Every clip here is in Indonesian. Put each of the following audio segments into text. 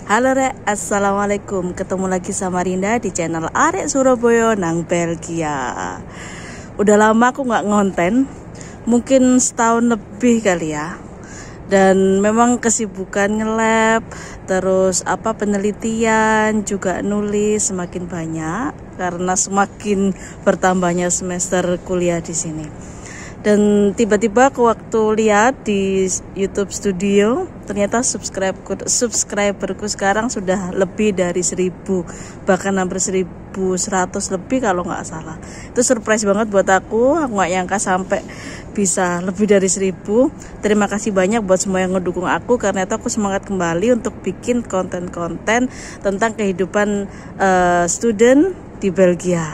Halo Rek, Assalamualaikum. Ketemu lagi sama Rinda di channel Arek Surabaya nang Belgia. Udah lama aku nggak ngonten, mungkin setahun lebih kali ya. Dan memang kesibukan nge-lab, terus penelitian, juga nulis semakin banyak karena semakin bertambahnya semester kuliah di sini. Dan tiba-tiba aku waktu lihat di YouTube Studio, ternyata subscriberku sekarang sudah lebih dari 1000, bahkan hampir 1100 lebih kalau nggak salah. Itu surprise banget buat aku nggak nyangka sampai bisa lebih dari 1000. Terima kasih banyak buat semua yang ngedukung aku, karena itu aku semangat kembali untuk bikin konten-konten tentang kehidupan student di Belgia.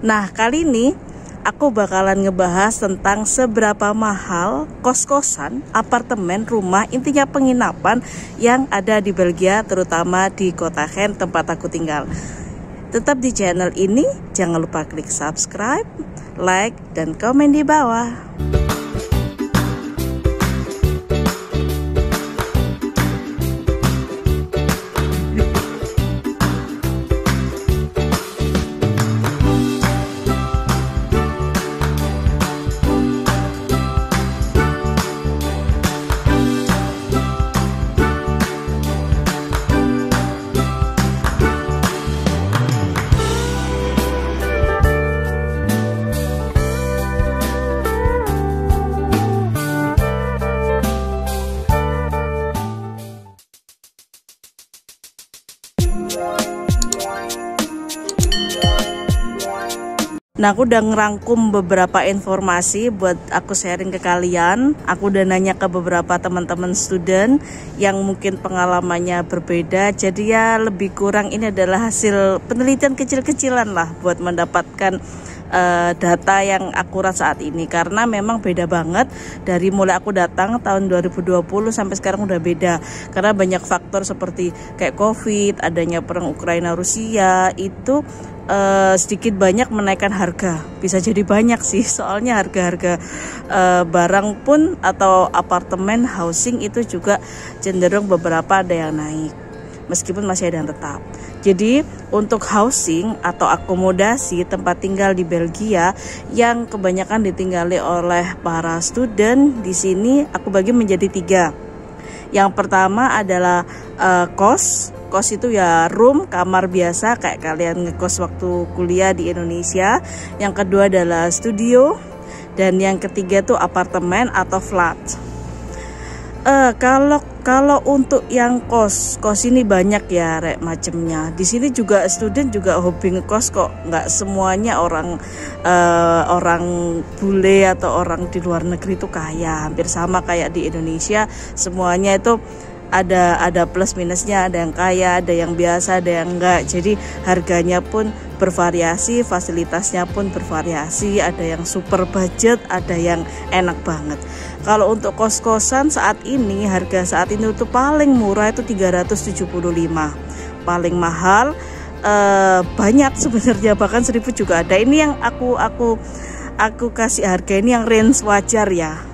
Nah, kali ini aku bakalan ngebahas tentang seberapa mahal kos-kosan, apartemen, rumah, intinya penginapan yang ada di Belgia, terutama di kota Gent tempat aku tinggal. Tetap di channel ini, jangan lupa klik subscribe, like, dan komen di bawah. Nah, aku udah ngerangkum beberapa informasi buat aku sharing ke kalian. Aku udah nanya ke beberapa teman-teman student yang mungkin pengalamannya berbeda. Jadi ya lebih kurang ini adalah hasil penelitian kecil-kecilan lah buat mendapatkan data yang akurat saat ini. Karena memang beda banget dari mulai aku datang tahun 2020 sampai sekarang udah beda. Karena banyak faktor seperti kayak COVID, adanya perang Ukraina Rusia, itu sedikit banyak menaikkan harga. Bisa jadi banyak sih, soalnya harga-harga barang pun atau apartemen housing itu juga cenderung beberapa ada yang naik, meskipun masih ada yang tetap. Jadi untuk housing atau akomodasi tempat tinggal di Belgia yang kebanyakan ditinggali oleh para student di sini, aku bagi menjadi 3. Yang pertama adalah kos. Kos itu ya room, kamar biasa kayak kalian ngekos waktu kuliah di Indonesia. Yang kedua adalah studio. Dan yang ketiga tuh apartemen atau flat. Kalau untuk yang kos ini banyak ya Rek macemnya. Di sini juga student juga hobi ngekos kok. Nggak semuanya orang bule atau orang di luar negeri itu kaya. Hampir sama kayak di Indonesia, semuanya itu ada plus minusnya, ada yang kaya, ada yang biasa, ada yang enggak. Jadi harganya pun bervariasi, fasilitasnya pun bervariasi, ada yang super budget, ada yang enak banget. Kalau untuk kos-kosan saat ini, harga saat ini itu paling murah itu 375. Paling mahal banyak sebenarnya, bahkan 1000 juga ada. Ini yang aku kasih harga ini yang range wajar ya.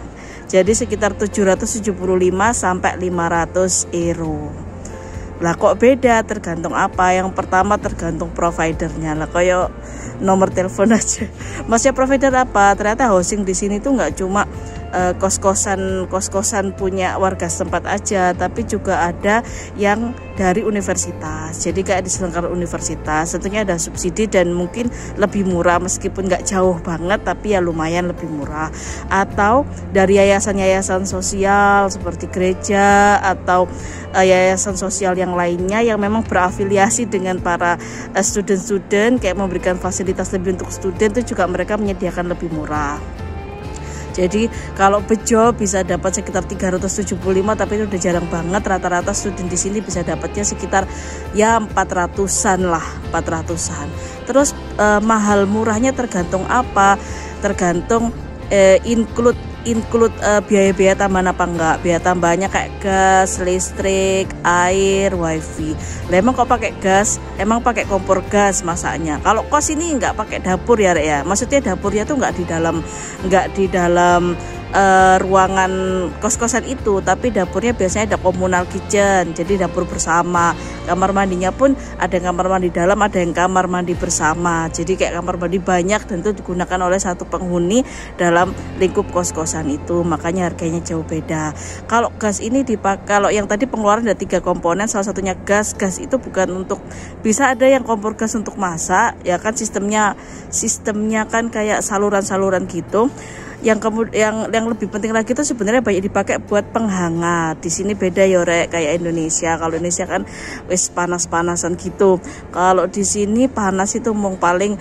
Jadi sekitar 775 sampai 500 euro. Lah kok beda, tergantung apa. Yang pertama tergantung providernya lah, kayak nomor telepon aja. Maksudnya provider apa? Ternyata housing di sini tuh nggak cuma kos-kosan punya warga setempat aja, tapi juga ada yang dari universitas. Jadi kayak diselenggarakan universitas, tentunya ada subsidi dan mungkin lebih murah, meskipun nggak jauh banget, tapi ya lumayan lebih murah. Atau dari yayasan-yayasan sosial seperti gereja atau yayasan sosial yang lainnya yang memang berafiliasi dengan para student-student, kayak memberikan fasilitas lebih untuk student, itu juga mereka menyediakan lebih murah. Jadi kalau bejo bisa dapat sekitar 375, tapi itu udah jarang banget. Rata-rata student di sini bisa dapatnya sekitar ya 400-an lah, 400-an. Terus mahal murahnya tergantung apa? Tergantung include biaya-biaya tambahan apa enggak. Biaya tambahannya kayak gas, listrik, air, wifi. Lah emang kok pakai gas? Emang pakai kompor gas masaknya. Kalau kos ini enggak pakai dapur ya Rek ya. Maksudnya dapurnya tuh enggak di dalam ruangan kos-kosan itu, tapi dapurnya biasanya ada communal kitchen, jadi dapur bersama. Kamar mandinya pun ada kamar mandi dalam, ada yang kamar mandi bersama, jadi kayak kamar mandi banyak dan itu digunakan oleh satu penghuni dalam lingkup kos-kosan itu, makanya harganya jauh beda. Kalau gas ini dipakai, kalau yang tadi pengeluaran ada 3 komponen, salah satunya gas itu bukan untuk, bisa ada yang kompor gas untuk masak ya kan, sistemnya kan kayak saluran-saluran gitu. Yang lebih penting lagi itu sebenarnya banyak dipakai buat penghangat. Di sini beda ya rek, kayak Indonesia. Kalau Indonesia kan wis panas-panasan gitu. Kalau di sini panas itu mau paling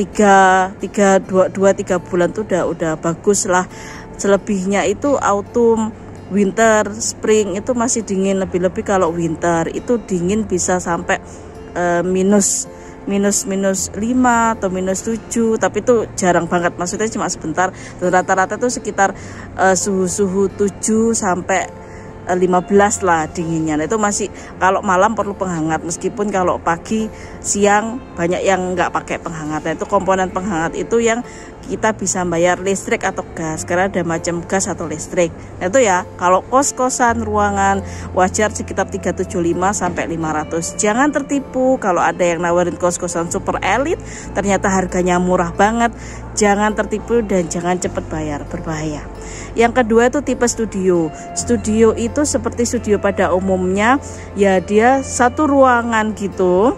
2-3 bulan tuh udah bagus lah. Selebihnya itu autumn, winter, spring itu masih dingin. Lebih-lebih kalau winter itu dingin bisa sampai minus 5 atau minus 7, tapi itu jarang banget, maksudnya cuma sebentar. Dan rata-rata itu sekitar suhu 7 sampai 15 lah dinginnya. Nah, itu masih kalau malam perlu penghangat, meskipun kalau pagi siang banyak yang nggak pakai penghangat. Nah, itu komponen penghangat itu yang kita bisa bayar listrik atau gas, karena ada macam gas atau listrik. Nah, itu ya kalau kos-kosan ruangan wajar sekitar 375 sampai 500. Jangan tertipu kalau ada yang nawarin kos-kosan super elit ternyata harganya murah banget. Jangan tertipu dan jangan cepet bayar, berbahaya. Yang kedua itu tipe studio. Studio itu seperti studio pada umumnya ya, dia satu ruangan gitu.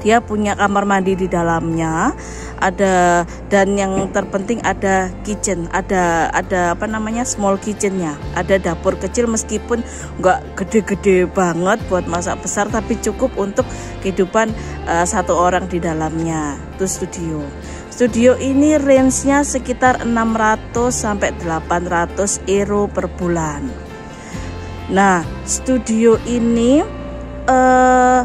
Dia punya kamar mandi di dalamnya, ada, dan yang terpenting ada kitchen, ada apa namanya, small kitchennya, ada dapur kecil meskipun nggak gede-gede banget buat masak besar, tapi cukup untuk kehidupan satu orang di dalamnya. Itu studio. Studio ini range-nya sekitar 600 sampai 800 euro per bulan. Nah, studio ini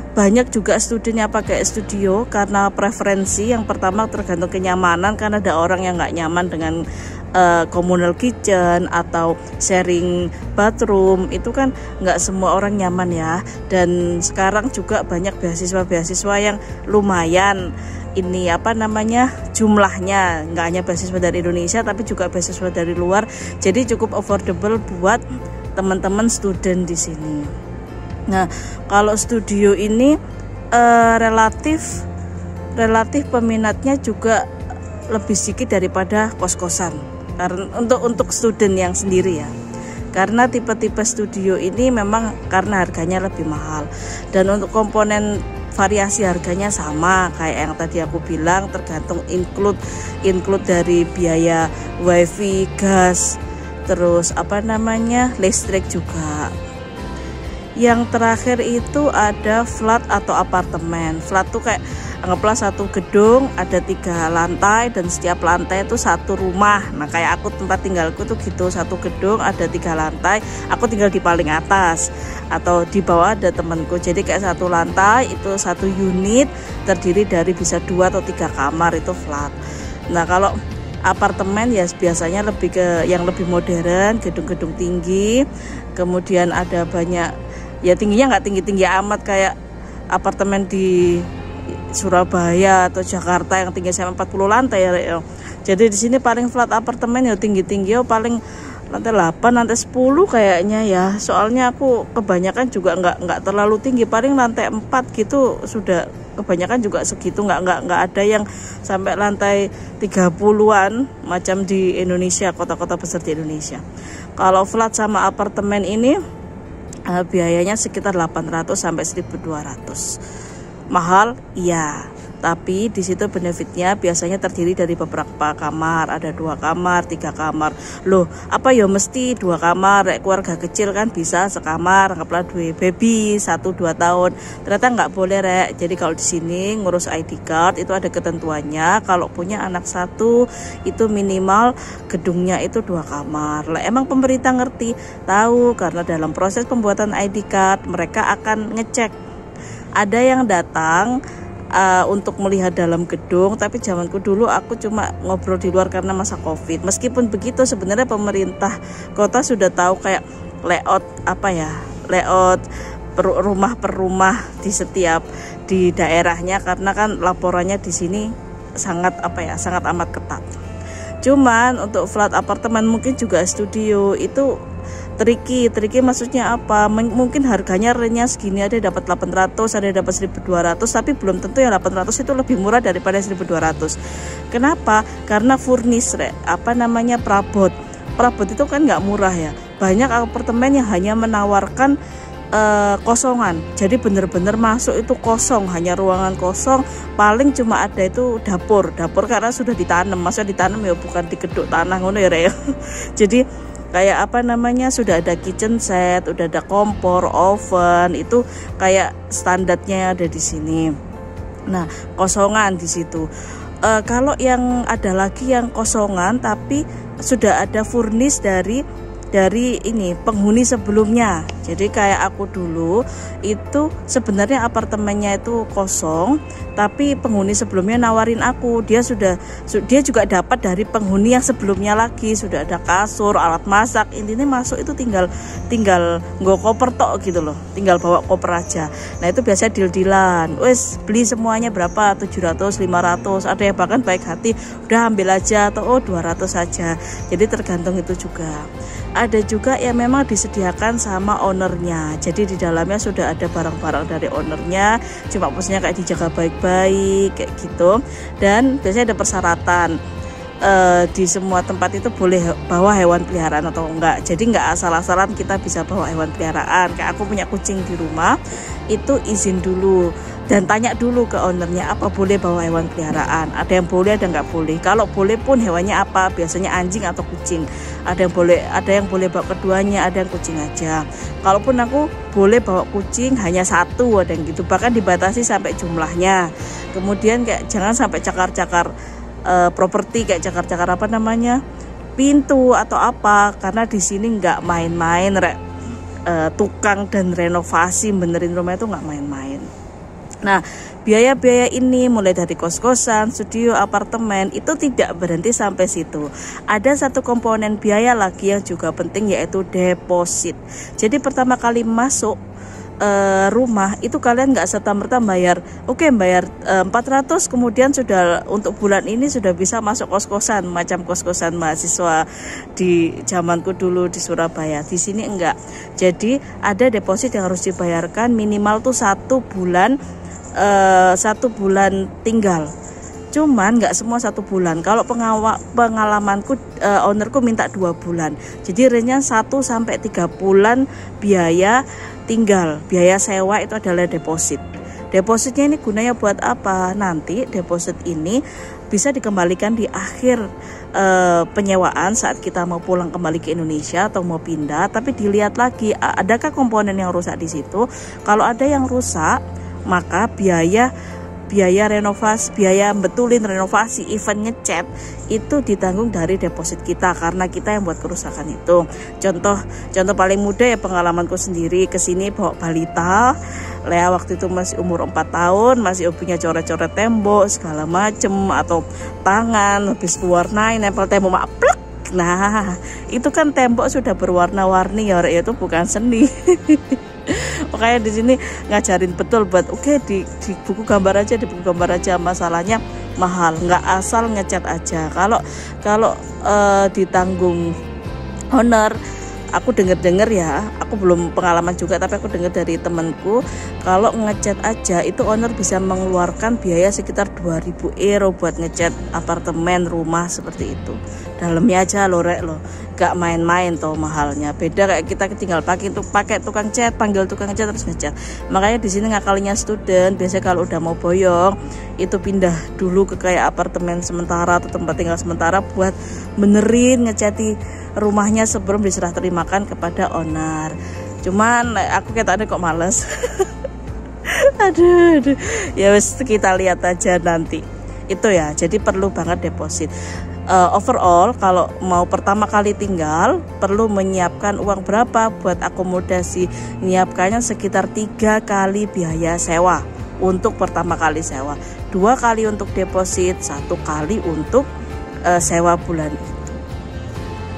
banyak juga studinya pakai studio karena preferensi. Yang pertama tergantung kenyamanan, karena ada orang yang nggak nyaman dengan communal kitchen atau sharing bathroom, itu kan nggak semua orang nyaman ya. Dan sekarang juga banyak beasiswa yang lumayan ini apa namanya jumlahnya, nggak hanya beasiswa dari Indonesia tapi juga beasiswa dari luar, jadi cukup affordable buat teman-teman student di sini. Nah, kalau studio ini relatif peminatnya juga lebih sedikit daripada kos-kosan. Karena untuk student yang sendiri ya. Karena tipe-tipe studio ini memang karena harganya lebih mahal. Dan untuk komponen variasi harganya sama kayak yang tadi aku bilang, tergantung include dari biaya wifi, gas, terus apa namanya listrik juga. Yang terakhir itu ada flat atau apartemen. Flat tuh kayak anggaplah satu gedung ada 3 lantai dan setiap lantai itu satu rumah. Nah, kayak aku tempat tinggalku tuh gitu, satu gedung ada 3 lantai, aku tinggal di paling atas atau di bawah ada temanku. Jadi kayak satu lantai itu satu unit terdiri dari bisa 2 atau 3 kamar, itu flat. Nah, kalau apartemen ya biasanya lebih ke yang lebih modern, gedung-gedung tinggi, kemudian ada banyak ya, tingginya nggak tinggi-tinggi amat kayak apartemen di Surabaya atau Jakarta yang tinggi sampai 40 lantai ya. Jadi di sini paling flat apartemen ya tinggi-tinggi ya paling lantai 8, lantai 10 kayaknya ya. Soalnya aku kebanyakan juga nggak terlalu tinggi, paling lantai 4 gitu sudah, kebanyakan juga segitu, nggak ada yang sampai lantai 30-an macam di Indonesia, kota-kota besar di Indonesia. Kalau flat sama apartemen ini biayanya sekitar 800 sampai 1.200. Mahal, iya. Tapi di situ benefitnya biasanya terdiri dari beberapa kamar, ada 2 kamar, 3 kamar. Loh, apa ya mesti 2 kamar? Keluarga kecil kan bisa sekamar, anggaplah 2 baby 1-2 tahun. Ternyata nggak boleh rek. Jadi kalau di sini ngurus ID card itu ada ketentuannya. Kalau punya anak 1 itu minimal gedungnya itu 2 kamar. Lah, emang pemerintah ngerti, tahu, karena dalam proses pembuatan ID card mereka akan ngecek. Ada yang datang untuk melihat dalam gedung, tapi zamanku dulu aku cuma ngobrol di luar karena masa Covid. Meskipun begitu sebenarnya pemerintah kota sudah tahu kayak layout rumah per rumah di setiap di daerahnya, karena kan laporannya di sini sangat amat ketat. Cuman untuk flat apartemen mungkin juga studio itu tricky maksudnya apa? Mungkin harganya range segini, ada dapat 800, ada dapat 1200, tapi belum tentu yang 800 itu lebih murah daripada 1200. Kenapa? Karena furnish, perabot itu kan nggak murah ya. Banyak apartemen yang hanya menawarkan kosongan, jadi bener-bener masuk itu kosong, hanya ruangan kosong, paling cuma ada itu dapur karena sudah ditanam, maksudnya ditanam ya bukan digeduk tanah ngono ya. Jadi kayak sudah ada kitchen set, udah ada kompor, oven, itu kayak standarnya ada di sini. Nah, kosongan di situ. Kalau yang ada lagi yang kosongan tapi sudah ada furnish dari ini penghuni sebelumnya. Jadi kayak aku dulu itu sebenarnya apartemennya itu kosong, tapi penghuni sebelumnya nawarin aku, dia juga dapat dari penghuni yang sebelumnya lagi, sudah ada kasur, alat masak, intinya masuk itu tinggal nggak koper tok gitu loh, tinggal bawa koper aja. Nah itu biasa deal-dealan, wes beli semuanya berapa, 700, 500, ada yang bahkan baik hati udah ambil aja, atau 200 saja. Jadi tergantung itu juga. Ada juga yang memang disediakan sama ownernya, jadi di dalamnya sudah ada barang-barang dari ownernya, cuma posnya kayak dijaga baik-baik kayak gitu. Dan biasanya ada persyaratan, di semua tempat itu boleh bawa hewan peliharaan atau enggak. Jadi enggak asal-asalan kita bisa bawa hewan peliharaan. Kayak aku punya kucing di rumah, itu izin dulu dan tanya dulu ke ownernya apa boleh bawa hewan peliharaan. Ada yang boleh, ada nggak boleh. Kalau boleh pun hewannya apa, biasanya anjing atau kucing. Ada yang boleh bawa keduanya, ada yang kucing aja. Kalaupun aku boleh bawa kucing hanya satu, ada yang gitu, bahkan dibatasi sampai jumlahnya. Kemudian kayak jangan sampai cakar-cakar properti, kayak cakar-cakar pintu atau apa, karena di sini nggak main-main tukang dan renovasi benerin rumah itu nggak main-main. Nah, biaya-biaya ini mulai dari kos-kosan, studio, apartemen itu tidak berhenti sampai situ. Ada satu komponen biaya lagi yang juga penting, yaitu deposit. Jadi pertama kali masuk rumah itu kalian nggak serta-merta bayar 400, kemudian sudah untuk bulan ini sudah bisa masuk kos-kosan, macam kos-kosan mahasiswa di zamanku dulu di Surabaya. Di sini enggak. Jadi ada deposit yang harus dibayarkan minimal tuh 1 bulan tinggal. Cuman nggak semua 1 bulan. Kalau pengalamanku, ownerku minta 2 bulan. Jadi range-nya 1 sampai 3 bulan biaya tinggal. Biaya sewa itu adalah deposit. Depositnya ini gunanya buat apa? Nanti deposit ini bisa dikembalikan di akhir penyewaan saat kita mau pulang kembali ke Indonesia atau mau pindah. Tapi dilihat lagi adakah komponen yang rusak di situ. Kalau ada yang rusak, maka biaya renovasi, biaya betulin renovasi, event ngecat itu ditanggung dari deposit kita karena kita yang buat kerusakan itu. Contoh paling mudah ya pengalamanku sendiri, kesini bawa balita. Lea waktu itu masih umur 4 tahun, masih punya coret-coret tembok segala macem, atau tangan habis diwarnain nempel tembok maplek. Nah, itu kan tembok sudah berwarna-warni ya, itu bukan seni. Makanya di sini ngajarin betul buat di buku gambar aja, masalahnya mahal, nggak asal ngecat aja. Kalau ditanggung owner, aku dengar ya, aku belum pengalaman juga, tapi aku dengar dari temanku, kalau ngecat aja itu owner bisa mengeluarkan biaya sekitar 2.000 euro buat ngecat apartemen, rumah seperti itu. Dalamnya aja loh, gak main-main toh mahalnya. Beda kayak kita tinggal pakai tukang cat, panggil tukang cat terus ngecat. Makanya di sini ngakalinya student, biasanya kalau udah mau boyong itu pindah dulu ke kayak apartemen sementara atau tempat tinggal sementara buat benerin, ngecati rumahnya sebelum diserah terimakan kepada owner. Cuman aku kayak tadi kok males. aduh. Ya wes, kita lihat aja nanti. Itu ya, jadi perlu banget deposit. Overall kalau mau pertama kali tinggal perlu menyiapkan uang berapa buat akomodasi. Menyiapkannya sekitar 3 kali biaya sewa untuk pertama kali sewa, 2 kali untuk deposit, 1 kali untuk sewa bulan itu.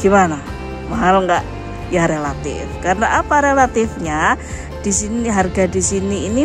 Gimana? Mahal nggak? Ya relatif. Karena apa relatifnya? Di sini harga di sini ini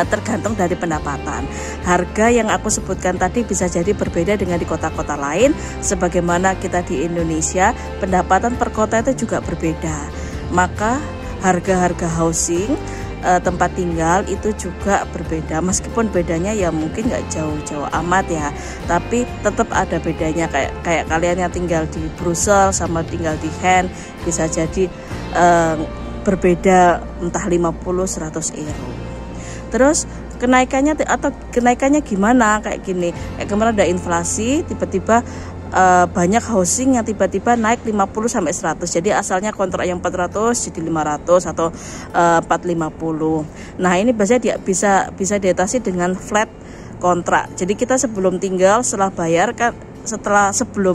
tergantung dari pendapatan. Harga yang aku sebutkan tadi bisa jadi berbeda dengan di kota-kota lain. Sebagaimana kita di Indonesia, pendapatan per kota itu juga berbeda. Maka harga-harga housing, tempat tinggal itu juga berbeda. Meskipun bedanya ya mungkin nggak jauh-jauh amat ya, tapi tetap ada bedanya. Kayak kalian yang tinggal di Brussels sama tinggal di Hen bisa jadi berbeda entah 50-100 euro. Terus kenaikannya gimana, kayak gini. Kayak kemarin ada inflasi, tiba-tiba banyak housing yang tiba-tiba naik 50-100. Jadi asalnya kontrak yang 400 jadi 500 atau 450. Nah, ini biasanya bisa diatasi dengan flat kontrak. Jadi kita sebelum tinggal, sebelum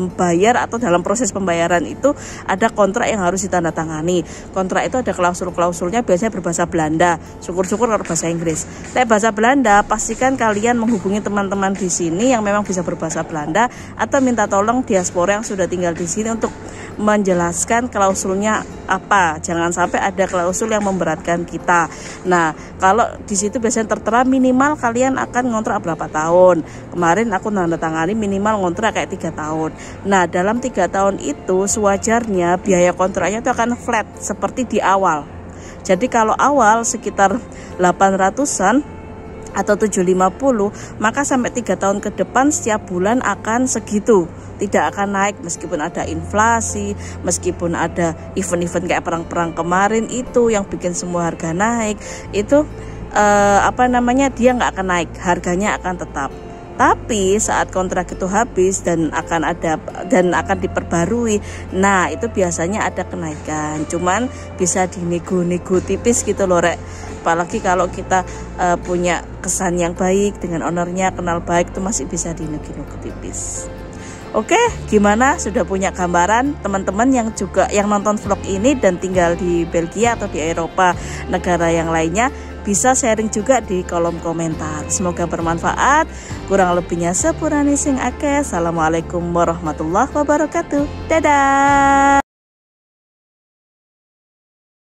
bayar atau dalam proses pembayaran itu ada kontrak yang harus ditandatangani. Kontrak itu ada klausul-klausulnya, biasanya berbahasa Belanda. Syukur-syukur kalau bahasa Inggris. Tapi bahasa Belanda, pastikan kalian menghubungi teman-teman di sini yang memang bisa berbahasa Belanda atau minta tolong diaspora yang sudah tinggal di sini untuk menjelaskan klausulnya apa. Jangan sampai ada klausul yang memberatkan kita. Nah, kalau di situ biasanya tertera minimal kalian akan ngontrak berapa tahun. Kemarin aku nandatangani minimal ngontrak kayak 3 tahun. Nah, dalam 3 tahun itu sewajarnya biaya kontraknya itu akan flat seperti di awal. Jadi kalau awal sekitar 800-an atau 750, maka sampai 3 tahun ke depan setiap bulan akan segitu, tidak akan naik meskipun ada inflasi, meskipun ada event-event kayak perang-perang kemarin itu yang bikin semua harga naik. Itu dia nggak akan naik, harganya akan tetap. Tapi saat kontrak itu habis dan akan diperbarui, nah itu biasanya ada kenaikan. Cuman bisa dinego-nego tipis gitu loh, Rek. Apalagi kalau kita punya kesan yang baik dengan ownernya, kenal baik, itu masih bisa dinego-nego tipis. Oke, gimana? Sudah punya gambaran teman-teman yang nonton vlog ini dan tinggal di Belgia atau di Eropa, negara yang lainnya? Bisa sharing juga di kolom komentar. Semoga bermanfaat. Kurang lebihnya sepurane sing akeh. Assalamualaikum warahmatullahi wabarakatuh. Dadah.